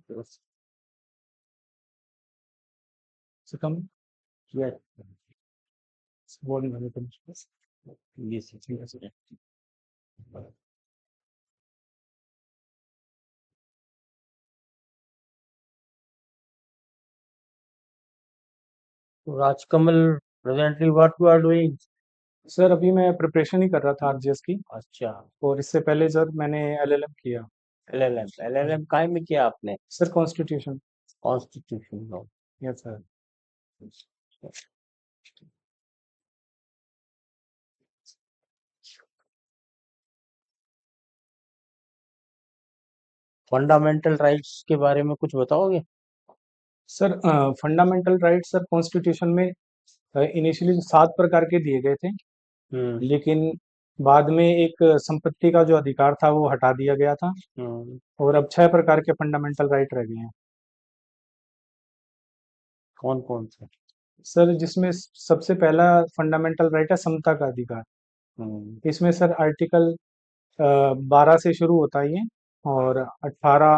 So come, Yes. what is the Yes. Yes. Rajkamal, presently what you are doing? Sir अभी मैं preparation ही कर रहा था RGS की, अच्छा, और इससे पहले सर मैंने एलएलएम किया। एलएलएम काय में किया आपने? Sir constitution. Constitution law. Yes sir. Fundamental rights के बारे में कुछ बताओगे? Sir fundamental right sir constitution में इनिशियली 7 प्रकार के दिए गए थे, लेकिन बाद में एक संपत्ति का जो अधिकार था वो हटा दिया गया था, और अब 6 प्रकार के फंडामेंटल राइट रह गए हैं। कौन कौन से? सर जिसमें सबसे पहला फंडामेंटल राइट है समता का अधिकार। इसमें सर आर्टिकल 12 से शुरू होता है ये, और 18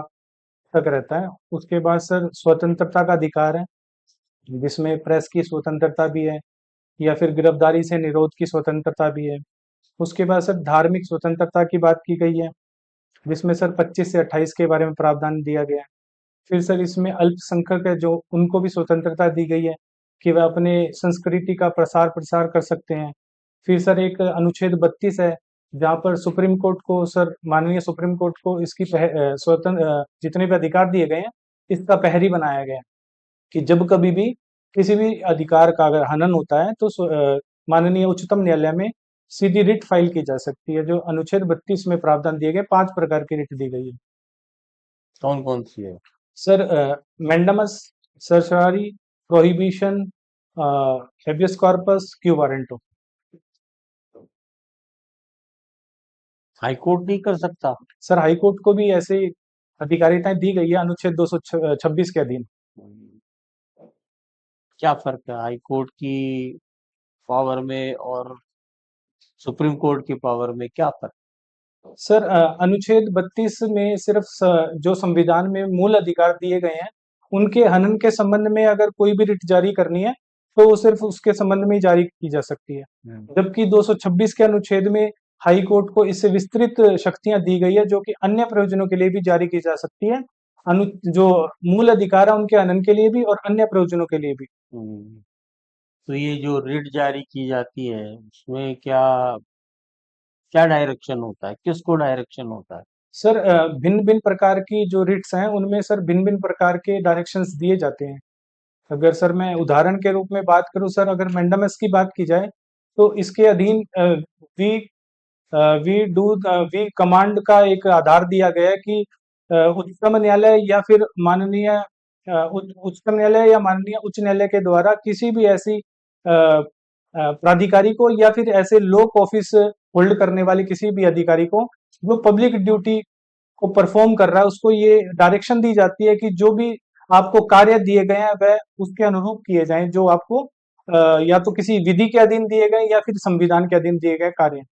तक रहता है। उसके बाद सर स्वतंत्रता का अधिकार है, जिसमें प्रेस की स्वतंत्रता भी है, या फिर गिरफ्तारी से निरोध की स्वतंत्रता भी है। उसके बाद सर धार्मिक स्वतंत्रता की बात की गई है, जिसमें सर 25 से 28 के बारे में प्रावधान दिया गया है। फिर सर इसमें अल्पसंख्यक है जो उनको भी स्वतंत्रता दी गई है कि वह अपने संस्कृति का प्रसार प्रसार कर सकते हैं। फिर सर एक अनुच्छेद 32 है, जहाँ पर सुप्रीम कोर्ट को सर माननीय सुप्रीम कोर्ट को इसकी स्वतंत्र जितने भी अधिकार दिए गए हैं इसका प्रहरी बनाया गया है, कि जब कभी भी किसी भी अधिकार का अगर हनन होता है तो माननीय उच्चतम न्यायालय में सीधी रिट फाइल की जा सकती है। जो अनुच्छेद 32 में प्रावधान दिए गए, 5 प्रकार की रिट दी गई है। कौन कौन सी है? Sir mandamus, certiorari, prohibition, habeas corpus, quo warranto. High court नहीं कर सकता? सर हाई कोर्ट को भी ऐसे अधिकारिताएं दी गई है अनुच्छेद 226 के अधीन। क्या फर्क है हाई कोर्ट की पावर में और सुप्रीम कोर्ट की पावर में, क्या फर्क? सर अनुच्छेद 32 में सिर्फ जो संविधान में मूल अधिकार दिए गए हैं उनके हनन के संबंध में अगर कोई भी रिट जारी करनी है तो वो सिर्फ उसके संबंध में ही जारी की जा सकती है, जबकि 226 के अनुच्छेद में हाई कोर्ट को इससे विस्तृत शक्तियां दी गई है, जो कि अन्य प्रयोजनों के लिए भी जारी की जा सकती है। जो मूल अधिकार है उनके हनन के लिए भी और अन्य प्रयोजनों के लिए भी। तो ये जो रिट जारी की जाती है उसमें क्या क्या डायरेक्शन होता है, किसको डायरेक्शन होता है? सर भिन्न भिन्न प्रकार की जो रिट्स हैं उनमें सर भिन्न भिन्न प्रकार के डायरेक्शंस दिए जाते हैं। अगर सर मैं उदाहरण के रूप में बात करूं सर, अगर मैंडामस की बात की जाए तो इसके अधीन वी वी डू वी कमांड का एक आधार दिया गया है कि उच्चतम न्यायालय या फिर माननीय उच्चतम न्यायालय या माननीय उच्च न्यायालय के द्वारा किसी भी ऐसी प्राधिकारी को या फिर ऐसे लोक ऑफिस होल्ड करने वाले किसी भी अधिकारी को जो पब्लिक ड्यूटी को परफॉर्म कर रहा है उसको ये डायरेक्शन दी जाती है कि जो भी आपको कार्य दिए गए हैं वह उसके अनुरूप किए जाएं, जो आपको या तो किसी विधि के अधीन दिए गए या फिर संविधान के अधीन दिए गए कार्य।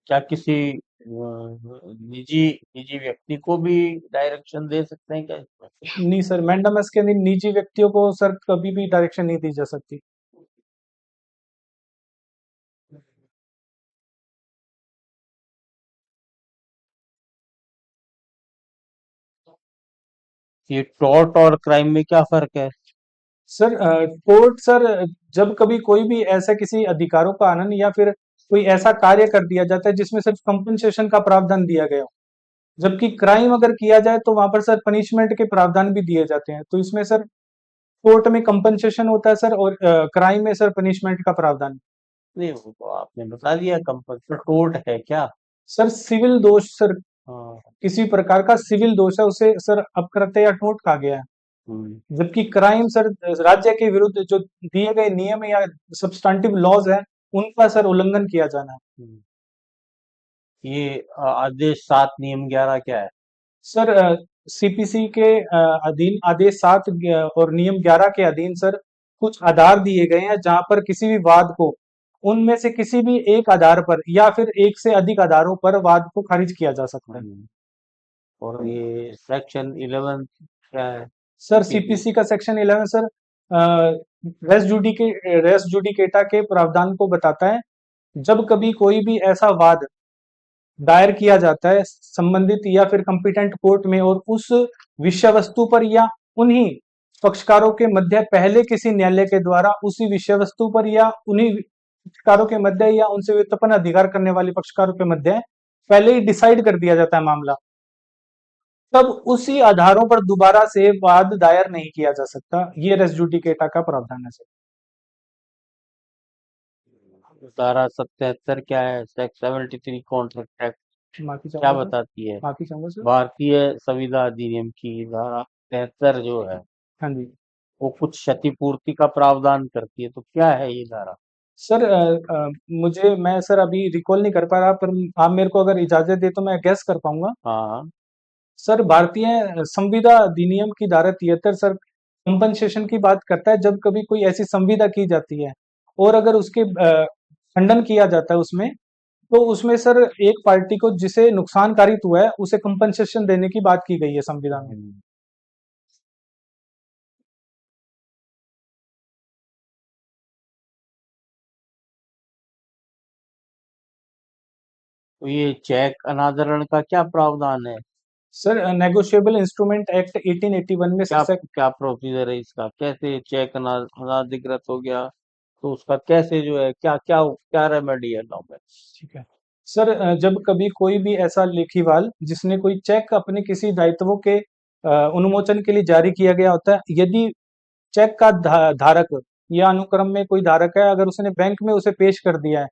क्या किसी निजी निजी व्यक्ति को भी डायरेक्शन दे सकते हैं क्या इसमें? नहीं सर, मैंडामस के अधीन निजी व्यक्तियों को सर कभी भी डायरेक्शन नहीं दी जा सकती। ये टॉर्ट और क्राइम में क्या फर्क है? सर कोर्ट सर जब कभी कोई भी ऐसा किसी अधिकारों का हनन या फिर कोई ऐसा कार्य कर दिया जाता है जिसमें सिर्फ कंपनसेशन का प्रावधान दिया गया हो, जबकि क्राइम अगर किया जाए तो वहां पर सर पनिशमेंट के प्रावधान भी दिए जाते हैं। तो इसमें सर कोर्ट में कंपनसेशन होता है सर, और क्राइम में सर पनिशमेंट का प्रावधान। नहीं, वो तो आपने बता दिया। कंपल्सरी टोर्ट है क्या? सर सिविल दोष सर, हाँ। किसी प्रकार का सिविल दोष है उसे सर अपकृत्य या टोट कहा गया है, जबकि क्राइम सर राज्य के विरुद्ध जो दिए गए नियम या सब्सटेंटिव लॉज है उनका सर उल्लंघन किया जाना है। ये आदेश 7 नियम 11 क्या है? सर सीपीसी के अधीन आदेश 7 और नियम 11 के अधीन सर कुछ आधार दिए गए हैं जहां पर किसी भी वाद को उनमें से किसी भी एक आधार पर या फिर एक से अधिक आधारों पर वाद को खारिज किया जा सकता है। और ये सेक्शन 11 क्या है? Sir CPC. सीपीसी का सेक्शन 11 सर रेस जुडिकेटा के प्रावधान को बताता है। जब कभी कोई भी ऐसा वाद दायर किया जाता है संबंधित या फिर कंपिटेंट कोर्ट में और उस विषय वस्तु पर या उन्हीं पक्षकारों के मध्य पहले किसी न्यायालय के द्वारा उसी विषय वस्तु पर या उन्हीं पक्षकारों के मध्य या उनसे व्युत्पन्न अधिकार करने वाले पक्षकारों के मध्य पहले ही डिसाइड कर दिया जाता है मामला, तब उसी आधारों पर दोबारा से वाद दायर नहीं किया जा सकता। ये रेस जुडिकेटा का प्रावधान है सर। धारा 77 क्या है? सेक्शन 73 कॉन्ट्रैक्ट एक्ट माफी क्या चाहूंगा सर। बताती है? माफी चाहूंगा सर। भारतीय संविदा अधिनियम की धारा 73 जो है हाँ जी। वो कुछ क्षतिपूर्ति का प्रावधान करती है, तो क्या है ये धारा? सर मैं सर अभी रिकॉल नहीं कर पा रहा, पर आप मेरे को अगर इजाजत दे तो मैं गैस कर पाऊंगा। हाँ। सर भारतीय संविदा अधिनियम की धारा 73 सर कंपनसेशन की बात करता है जब कभी कोई ऐसी संविदा की जाती है और अगर उसके खंडन किया जाता है उसमें, तो उसमें सर एक पार्टी को जिसे नुकसान कारित हुआ है उसे कंपनसेशन देने की बात की गई है संविधान में। हम्म, तो ये चेक अनादरण का क्या प्रावधान है? सर नेगोशिएबल इंस्ट्रूमेंट एक्ट 1881 में क्या सर क्या प्रोसीजर है इसका? कैसे चेक अनाधिकृत हो गया तो उसका कैसे जो है क्या क्या क्या रेमेडी है लॉ में? ठीक है सर, जब कभी कोई भी ऐसा लेखीवाल जिसने कोई चेक अपने किसी दायित्वों के उन्मोचन के लिए जारी किया गया होता है, यदि चेक का धारक या अनुक्रम में कोई धारक है, अगर उसने बैंक में उसे पेश कर दिया है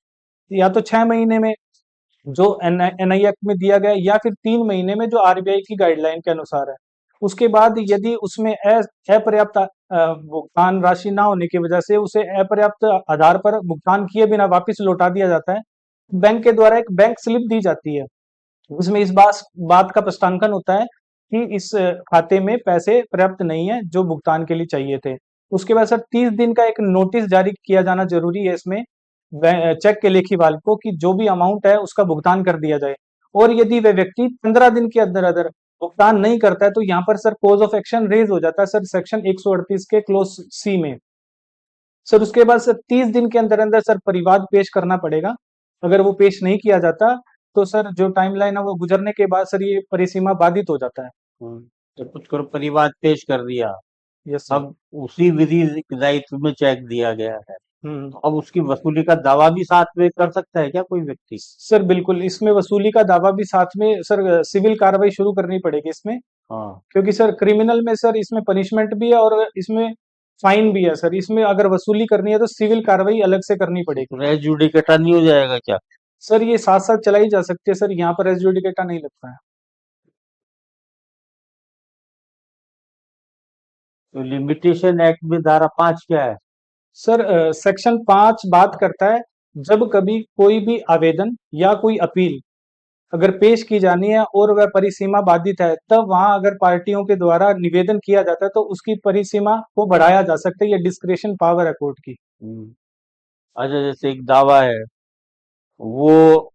या तो 6 महीने में जो एनआई एक्ट में दिया गया है या फिर 3 महीने में जो आरबीआई की गाइडलाइन के अनुसार है, उसके बाद यदि उसमें अपर्याप्त भुगतान राशि ना होने की वजह से उसे अपर्याप्त आधार पर भुगतान किए बिना वापस लौटा दिया जाता है, बैंक के द्वारा एक बैंक स्लिप दी जाती है। उसमें इस बात बात का स्पष्टांकन होता है कि इस खाते में पैसे पर्याप्त नहीं है जो भुगतान के लिए चाहिए थे। उसके बाद सर 30 दिन का एक नोटिस जारी किया जाना जरूरी है इसमें चेक के लेखीवाल को कि जो भी अमाउंट है उसका भुगतान कर दिया जाए। और यदि वह व्यक्ति 15 दिन के अंदर अंदर भुगतान नहीं करता है तो यहाँ पर sir cause of action raise हो जाता है सर सेक्शन 138 के क्लोज सी में। सर उसके बाद सर 30 दिन के अंदर अंदर सर परिवाद पेश करना पड़ेगा। अगर वो पेश नहीं किया जाता तो सर जो टाइमलाइन है वो गुजरने के बाद सर ये परिसीमा बाधित हो जाता है। तो कुछ करो परिवाद पेश कर दिया, यस सर। अब उसी विधि दायित्व में चेक दिया गया है, हम्म। तो अब उसकी वसूली का दावा भी साथ में कर सकता है क्या कोई व्यक्ति? सर बिल्कुल, इसमें वसूली का दावा भी साथ में सर सिविल कार्रवाई शुरू करनी पड़ेगी इसमें, हाँ। क्योंकि सर क्रिमिनल में सर इसमें पनिशमेंट भी है और इसमें फाइन भी है सर। इसमें अगर वसूली करनी है तो सिविल कार्रवाई अलग से करनी पड़ेगी। तो रेस जुडिकेटा नहीं हो जाएगा क्या? सर ये साथ साथ चलाई जा सकती है सर, यहाँ पर एसजुडिकेटा नहीं लगता है। तो लिमिटेशन एक्ट में धारा 5 क्या है? सर सेक्शन 5 बात करता है जब कभी कोई भी आवेदन या कोई अपील अगर पेश की जानी है और वह परिसीमा बाधित है, तब वहां अगर पार्टियों के द्वारा निवेदन किया जाता है तो उसकी परिसीमा को बढ़ाया जा सकता है। ये डिस्क्रेशन पावर है कोर्ट की। हम्म, अच्छा जैसे एक दावा है, वो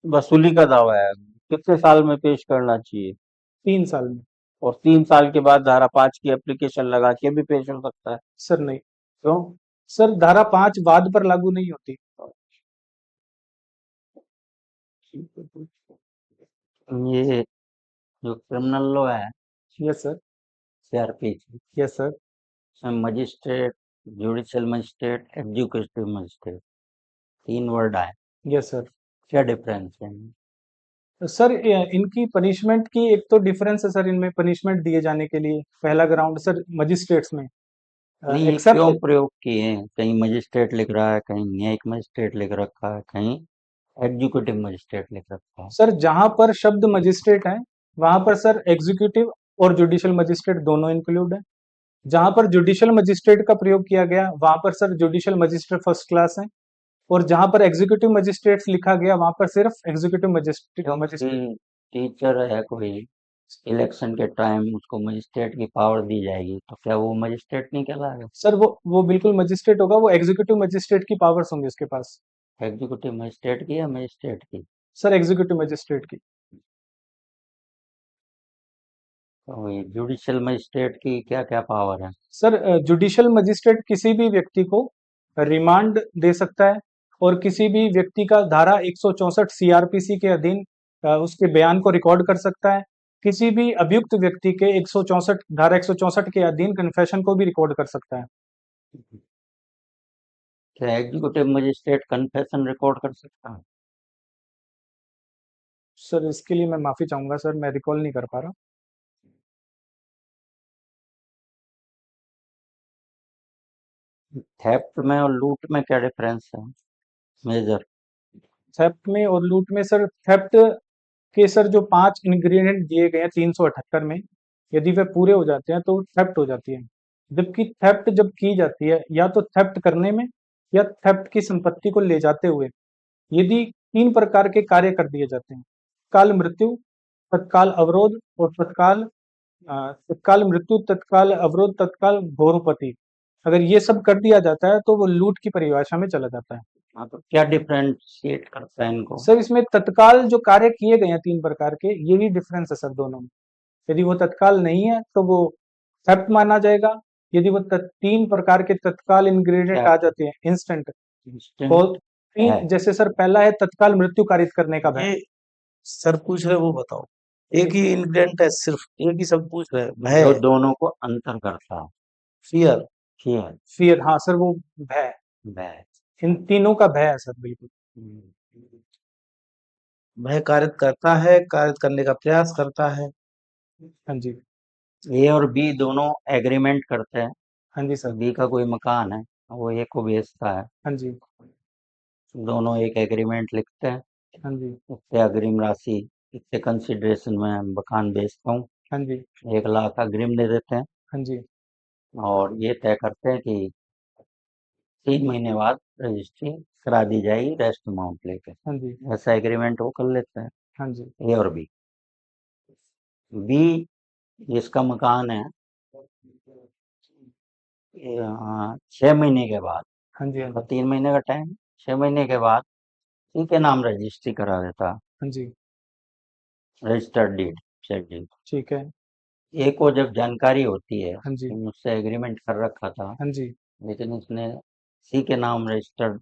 वसूली का दावा है, कितने साल में पेश करना चाहिए? 3 साल में। और 3 साल के बाद धारा 5 की एप्लीकेशन लगा के भी पेश हो सकता है? सर नहीं। क्यों? सर धारा 5 वाद पर लागू नहीं होती। ये जो क्रिमिनल लॉ है, yes sir. CRP, yes sir. इसमें magistrate, judicial magistrate, executive magistrate, 3 word आए, यस सर। क्या डिफरेंस है इनमें? सर इनकी पनिशमेंट की एक तो डिफरेंस है सर, इनमें पनिशमेंट दिए जाने के लिए पहला ग्राउंड सर मजिस्ट्रेट्स में नहीं ये क्यों एक्सेप्ट। प्रयोग किए हैं? कहीं मजिस्ट्रेट लिख रहा है, कहीं न्यायिक मजिस्ट्रेट लिख रखा है, कहीं एग्जीक्यूटिव मजिस्ट्रेट लिख रखा है। सर जहां पर शब्द मजिस्ट्रेट है वहां पर सर एग्जीक्यूटिव और जुडिशियल मजिस्ट्रेट दोनों इंक्लूड है। जहां पर जुडिशियल मजिस्ट्रेट का प्रयोग किया गया वहां पर sir judicial magistrate first class है, और जहां पर एग्जीक्यूटिव मजिस्ट्रेट्स लिखा गया वहां पर सिर्फ एग्जीक्यूटिव मजिस्ट्रेट। क्योंकि टीचर है कोई, इलेक्शन के टाइम उसको मजिस्ट्रेट की पावर दी जाएगी, तो क्या वो मजिस्ट्रेट नहीं कहलाएगा? सर वो बिल्कुल मजिस्ट्रेट होगा, वो एग्जीक्यूटिव मजिस्ट्रेट की पावर्स होंगी उसके पास। एग्जीक्यूटिव मजिस्ट्रेट की या मजिस्ट्रेट की? सर एग्जीक्यूटिव मजिस्ट्रेट की। तो ये जुडिशियल मजिस्ट्रेट की क्या क्या पावर है? सर जुडिशियल मजिस्ट्रेट किसी भी व्यक्ति को रिमांड दे सकता है और किसी भी व्यक्ति का धारा 164 सीआरपीसी के अधीन उसके बयान को रिकॉर्ड कर सकता है। किसी भी अभियुक्त व्यक्ति के 164 धारा 164 के अधीन कन्फेशन को भी रिकॉर्ड कर सकता है। क्या एग्जीक्यूटिव मजिस्ट्रेट कन्फेशन रिकॉर्ड कर सकता है? सर इसके लिए मैं माफी चाहूंगा सर, मैं रिकॉल नहीं कर पा रहा। थेफ्ट में और लूट में क्या डिफरेंस है मेजर? थेफ्ट में और लूट में सर, थेफ्ट के सर जो 5 इंग्रेडिएंट दिए गए हैं 378 में, यदि वे पूरे हो जाते हैं तो थेफ्ट हो जाती है। जबकि थेफ्ट जब की जाती है या तो थेफ्ट करने में या थेफ्ट की संपत्ति को ले जाते हुए, यदि 3 प्रकार के कार्य कर दिए जाते हैं: तत्काल मृत्यु, तत्काल अवरोध और तत्काल मृत्यु, तत्काल अवरोध, तत्काल घोरपति। अगर ये सब कर दिया जाता है तो वो लूट की परिभाषा में चला जाता है। हाँ, तो क्या डिफरेंशिएट करता है इनको? सर इसमें तत्काल जो कार्य किए गए हैं 3 प्रकार के, यही डिफरेंस है सर दोनों में। यदि वो तत्काल नहीं है तो वो थेफ्ट माना जाएगा। यदि वो 3 प्रकार के तत्काल इंग्रेडिएंट क्या आ जाते हैं इंस्टेंट, तो इंस्टेंट है? तीन, जैसे सर पहला है तत्काल मृत्यु कारित करने का भय। ये सर पूछ रहे वो बताओ। एक ही इंग्रेडिएंट है, सिर्फ एक ही सब पूछ रहे, भय, जो दोनों को अंतर करता है। फियर। फियर, फियर, हाँ सर वो भय, भय। इन तीनों का भय है सर, बिल्कुल। भय कारित करता है, कारित करने का प्रयास करता है। हाँ जी, ए और बी दोनों एग्रीमेंट करते हैं। हाँ जी सर, बी का कोई मकान है, वो ए को बेचता है। हाँ जी, दोनों एक एग्रीमेंट लिखते हैं, हाँ जी, इससे अग्रिम राशि, इससे कंसिडरेशन में मकान बेचता हूँ, हाँ जी, 1 लाख अग्रिम दे देते हैं हाँ जी, और ये तय करते हैं कि 3 महीने बाद रजिस्ट्री करा दी जाएगी रेस्ट अमाउंट लेके। हाँ जी, ऐसा एग्रीमेंट वो कर लेते हैं, हाँ जी, ए और बी। बी जिसका मकान है, 6 महीने के बाद, हाँ जी, हाँ मतलब जी, 3 महीने का टाइम, 6 महीने के बाद सी के नाम रजिस्ट्री करा देता, हाँ जी, रजिस्टर्ड डीड, सेट डीड। ठीक है, ए को जब जानकारी होती है हाँ जी, कि मुझसे एग्रीमेंट कर रखा था, हाँ जी, लेकिन उसने सी के नाम रजिस्टर्ड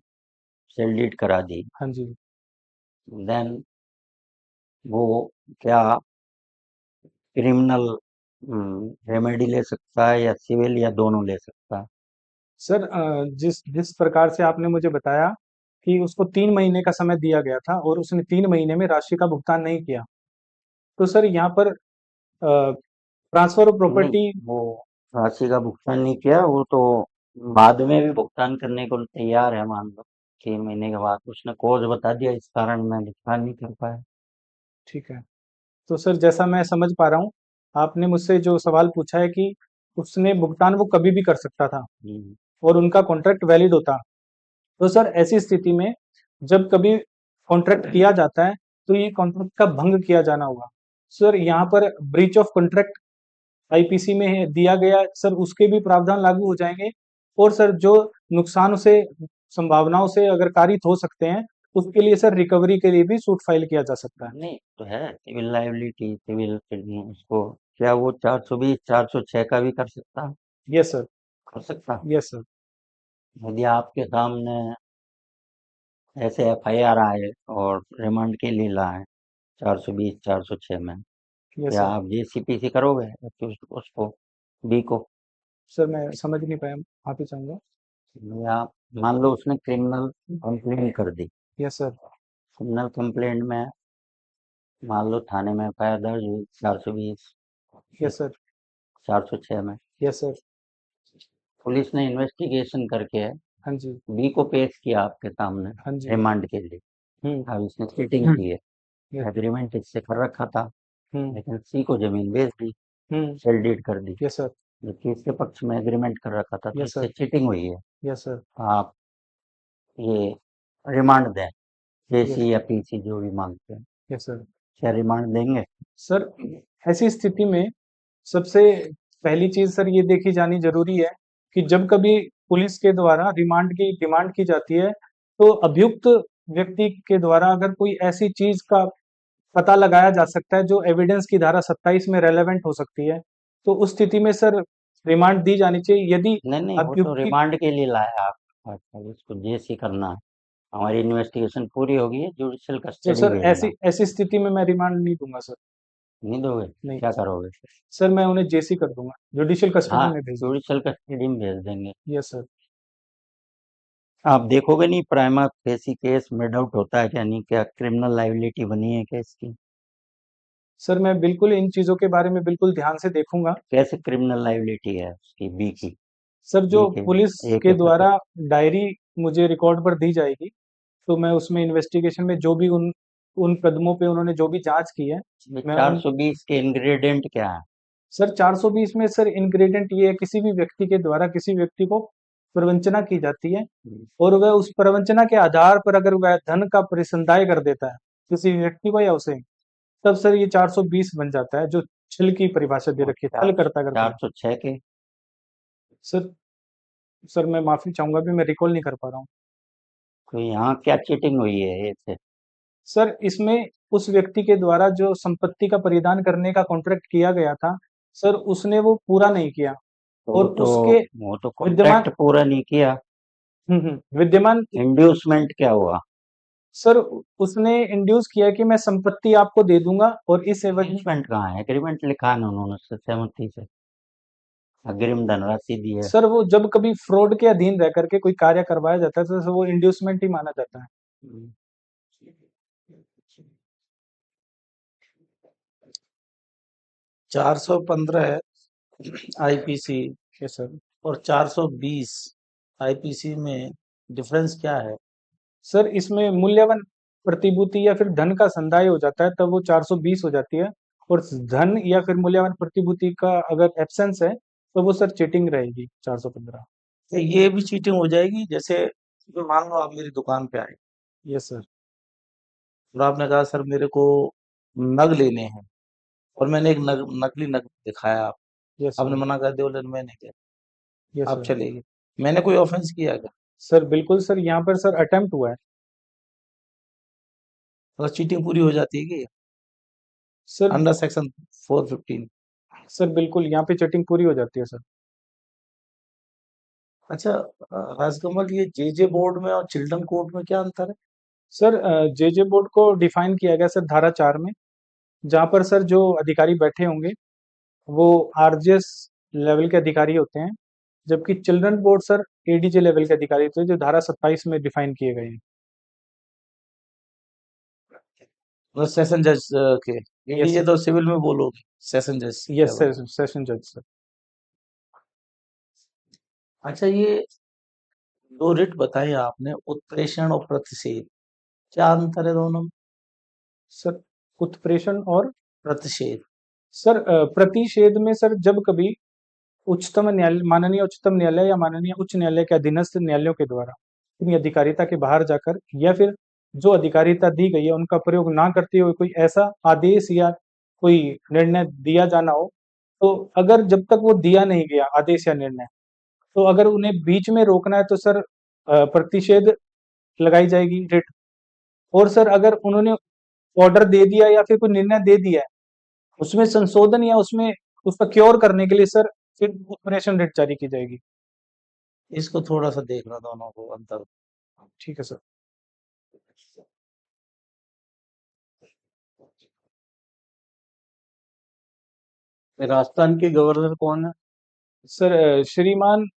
सेल डीड करा दी, हाँ जी। देन वो क्या क्रिमिनल रेमेडी ले सकता है या सिविल या दोनों ले सकता है? सर जिस जिस प्रकार से आपने मुझे बताया कि उसको 3 महीने का समय दिया गया था और उसने 3 महीने में राशि का भुगतान नहीं किया, तो सर यहाँ पर ट्रांसफर ऑफ नहीं, प्रॉपर्टी। वो राशि का भुगतान नहीं किया, वो तो बाद में भी भुगतान करने को तैयार है, मान लो 6 महीने के बाद उसने कॉज बता दिया, इस कारण मैं भुगतान नहीं कर पाया। ठीक है, तो सर जैसा मैं समझ पा रहा हूँ, आपने मुझसे जो सवाल पूछा है कि उसने भुगतान वो कभी भी कर सकता था हम्म, और उनका कॉन्ट्रैक्ट वैलिड होता, तो सर ऐसी स्थिति में जब कभी कॉन्ट्रैक्ट किया जाता है तो ये कॉन्ट्रैक्ट का भंग किया जाना होगा। सर यहाँ पर ब्रीच ऑफ कॉन्ट्रैक्ट आईपीसी में दिया गया सर, उसके भी प्रावधान लागू हो जाएंगे। और सर जो नुकसान से संभावनाओं से अगर कारित हो सकते हैं, उसके लिए सर रिकवरी के लिए भी सूट फाइल किया जा सकता है। नहीं तो है सिविल लाइबिलिटी, सिविल उसको क्या वो 420 406 का भी कर सकता है? यस सर, कर सकता है। यस सर, यदि आपके सामने ऐसे एफआईआर आए और रिमांड के लिए लाए 420 406 में, यस क्या सर। आप जेसीपीसी करोगे उसको, बी को? सर मैं समझ नहीं पाया, माफी चाहूंगा। या मान लो उसने क्रिमिनल कंप्लेंट कर दी, यस सर, क्रिमिनल कंप्लेंट में मान लो थाने में एफआईआर दर्ज हुई 420 यस सर, 406 में, यस सर, पुलिस ने इन्वेस्टिगेशन करके हाँ जी, बी को पेश किया आपके सामने हाँ जी, रिमांड के लिए। हम्म, अब इसने चीटिंग की है, यस, एग्रीमेंट इससे कर रखा था, हम्म, लेकिन सी को जमीन बेच दी, सेल डीड कर दी, यस सर, जबकि इसके पक्ष में एग्रीमेंट कर रखा था, तो यस इससे सर, चीटिंग हुई है। यस सर, आप ये रिमांड दें, यस, जेसी या पीसी जो भी मांगते हैं, यस सर। क्या रिमांड देंगे? सर ऐसी स्थिति में सबसे पहली चीज सर ये देखी जानी जरूरी है कि जब कभी पुलिस के द्वारा रिमांड की डिमांड की जाती है, तो अभियुक्त व्यक्ति के द्वारा अगर कोई ऐसी चीज का पता लगाया जा सकता है जो एविडेंस की धारा 27 में रेलेवेंट हो सकती है, तो उस स्थिति में सर रिमांड दी जानी चाहिए। यदि नहीं नहीं, वो तो अभियुक्त की रिमांड के लिए लाया आप। अच्छा, इसको जेसी करना है। हमारी इन्वेस्टिगेशन पूरी होगी है, जुडिशियल तो कस्टडी सर भेजना। ऐसी ऐसी स्थिति में मैं रिमांड नहीं दूंगा सर। नहीं दोगे? नहीं क्या करोगे? सर, मैं उन्हें जेसी कर दूंगा, जुडिशियल कस्टडी हाँ, में भेज दूंगा। जुडिशियल कस्टडी में भेज देंगे। Yes sir. आप देखोगे नहीं, prima facie case made out होता है क्या नहीं, क्या क्रिमिनल लाइबिलिटी बनी है केस की? सर मैं बिल्कुल इन चीजों के बारे में बिल्कुल ध्यान से देखूंगा। कैसे क्रिमिनल लाइबिलिटी है उसकी, बी की? सर जो बी के पुलिस ए के के द्वारा डायरी मुझे रिकॉर्ड पर दी जाएगी, तो मैं उसमें इन्वेस्टिगेशन में जो भी उन उन कदमों पे उन्होंने जो भी जांच की है, मैं उन 420 के इंग्रेडिएंट क्या है? सर 420 में सर इंग्रेडिएंट ये है, किसी भी व्यक्ति के द्वारा किसी व्यक्ति को प्रवंचना की जाती है और वह उस प्रवंचना के आधार पर अगर वह धन का परिसंदाय कर देता है किसी व्यक्ति को या उसे, तब सर ये 420 बन जाता है, जो छल की परिभाषा दे और रखी है, छल करता करता है। 406 के? सर सर मैं माफी चाहूंगा भी, मैं रिकॉल नहीं कर पा रहा हूँ। तो यहाँ क्या चीटिंग हुई है इससे? सर इसमें उस व्यक्ति के द्वारा जो संपत्ति का परिधान करने का कॉन्ट्रैक्ट किया गया था, सर उसने वो पूरा नहीं किया तो और उसके वो तो विद्यमान कॉन्ट्रैक्ट पूरा नहीं किया। विद्यमान इंड्यूसमेंट क्या हुआ? सर उसने इंड्यूस किया कि मैं संपत्ति आपको दे दूंगा और इस एवज में इंड्यूसमेंट कहाँ है? एग्रीमेंट लिखा है ना उन्होंने उससे सहमति से, अग्रिम धनराशि दी है। सर वो जब कभी फ्रॉड के अधीन रह करके कोई कार्य करवाया जाता है तो सर वो इंड्यूसमेंट ही माना जाता है। 415 आईपीसी यस सर। और 420 आईपीसी में डिफरेंस क्या है? सर इसमें मूल्यवान प्रतिभूति या फिर धन का संदाय हो जाता है तब वो 420 हो जाती है, और धन या फिर मूल्यवान प्रतिभूति का अगर एब्सेंस है तो वो सर चीटिंग रहेगी 415। तो ये भी चीटिंग हो जाएगी? जैसे मान लो आप मेरी दुकान पे आए यस सर। और आपने कहा सर मेरे को नग लेने हैं, और मैंने एक नकली नग दिखाया, आप यस आपने सर। मना कर दिया, बोले मैं नहीं दे, यस आप सर। चले गए। मैंने कोई ऑफेंस किया क्या? सर बिल्कुल सर, यहाँ पर सर अटेम्प्ट हुआ है। अगर चीटिंग पूरी हो जाती है कि सर अंडर सेक्शन 415? सर बिल्कुल यहाँ पे चीटिंग पूरी हो जाती है सर। अच्छा, राजकमल, ये जेजे बोर्ड में और चिल्ड्रन कोर्ट में क्या अंतर है? सर जेजे बोर्ड को डिफाइन किया गया सर धारा 4 में, जहाँ पर सर जो अधिकारी बैठे होंगे वो आरजेएस लेवल के अधिकारी होते हैं, जबकि children board sir ADJ level के अधिकारी होते हैं जो धारा 27 में डिफाइन किए गए हैं। मतलब सेशन जज के? यस एडीजे तो सिविल में बोलोगे, सेशन जज यस लेवल। सर, सेशन जज सर। अच्छा, ये दो रिट बताए आपने, उत्प्रेषण और प्रतिषेध, क्या अंतर है दोनों में? सर उत्प्रेषण और प्रतिषेध। सर प्रतिषेध में सर जब कभी उच्चतम न्यायालय, माननीय उच्चतम न्यायालय या माननीय उच्च न्यायालय के अधीनस्थ न्यायालयों के द्वारा अपनी अधिकारिता के बाहर जाकर या फिर जो अधिकारिता दी गई है उनका प्रयोग ना करते हुए कोई ऐसा आदेश या कोई निर्णय दिया जाना हो, तो अगर जब तक वो दिया नहीं गया आदेश या निर्णय, तो अगर उन्हें बीच में रोकना है तो सर प्रतिषेध लगाई जाएगी रिट। और सर अगर उन्होंने ऑर्डर दे दिया या फिर कोई निर्णय दे दिया है, उसमें संशोधन या उसमें उसका क्योर करने के लिए सर फिर ऑपरेशन रिट जारी की जाएगी। इसको थोड़ा सा देखना दोनों को अंतर। ठीक है सर। राजस्थान के गवर्नर कौन है? सर श्रीमान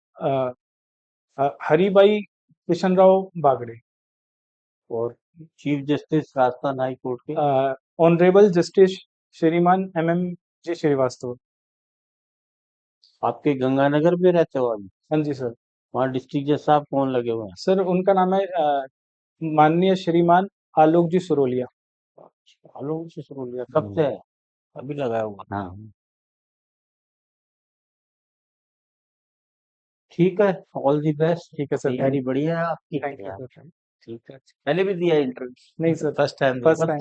हरिभाई किशन राव बागड़े। और chief justice Rajasthan high court के? ऑनरेबल जस्टिस श्रीमान MM जी श्रीवास्तव। आपके गंगानगर में रहते हो अभी? हाँ जी सर। वहाँ डिस्ट्रिक्ट जज साहब कौन लगे हुए हैं? सर उनका नाम है माननीय श्रीमान आलोक जी सुरोलिया। आलोक जी सुरोलिया कब से है? अभी लगाया हुआ। हाँ, ठीक है, ऑल दी बेस्ट। ठीक है सर। तैयारी बढ़िया है आपकी। Thank you sir. ठीक है, पहले भी दिया इंटरव्यू? नहीं sir, first time first time.